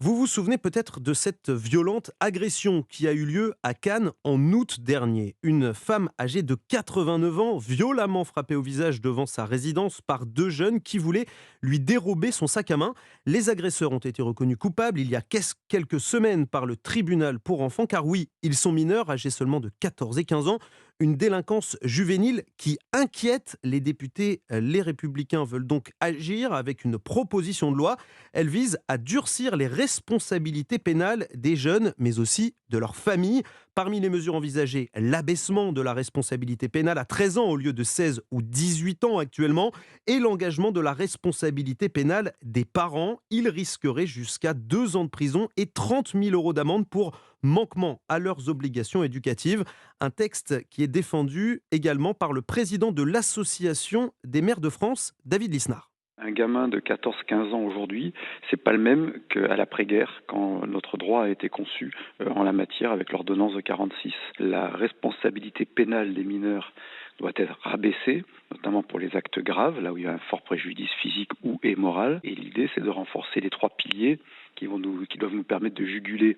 Vous vous souvenez peut-être de cette violente agression qui a eu lieu à Cannes en août dernier. Une femme âgée de 89 ans, violemment frappée au visage devant sa résidence par deux jeunes qui voulaient lui dérober son sac à main. Les agresseurs ont été reconnus coupables il y a quelques semaines par le tribunal pour enfants, car oui, ils sont mineurs, âgés seulement de 14 et 15 ans. Une délinquance juvénile qui inquiète les députés. Les Républicains veulent donc agir avec une proposition de loi. Elle vise à durcir les responsabilités pénales des jeunes, mais aussi de leurs familles. Parmi les mesures envisagées, l'abaissement de la responsabilité pénale à 13 ans au lieu de 16 ou 18 ans actuellement, et l'engagement de la responsabilité pénale des parents. Ils risqueraient jusqu'à 2 ans de prison et 30 000 euros d'amende pour manquement à leurs obligations éducatives. Un texte qui est défendu également par le président de l'Association des maires de France, David Lisnard. Un gamin de 14-15 ans aujourd'hui, c'est pas le même qu'à l'après-guerre, quand notre droit a été conçu en la matière avec l'ordonnance de 46. La responsabilité pénale des mineurs doit être rabaissée, notamment pour les actes graves, là où il y a un fort préjudice physique ou et moral. Et l'idée, c'est de renforcer les trois piliers qui doivent nous permettre de juguler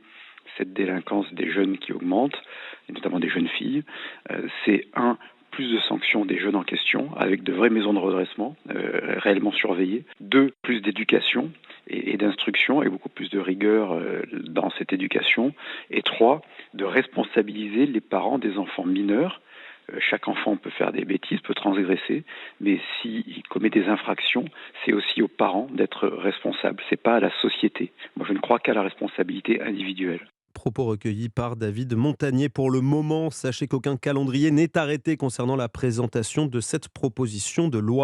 cette délinquance des jeunes qui augmente, et notamment des jeunes filles. C'est plus de sanctions des jeunes en question, avec de vraies maisons de redressement réellement surveillées. 2, plus d'éducation et d'instruction, et beaucoup plus de rigueur dans cette éducation. Et 3, de responsabiliser les parents des enfants mineurs. Chaque enfant peut faire des bêtises, peut transgresser, mais s'il commet des infractions, c'est aussi aux parents d'être responsables. C'est pas à la société. Moi, je ne crois qu'à la responsabilité individuelle. Propos recueillis par David Montagnier. Pour le moment, sachez qu'aucun calendrier n'est arrêté concernant la présentation de cette proposition de loi.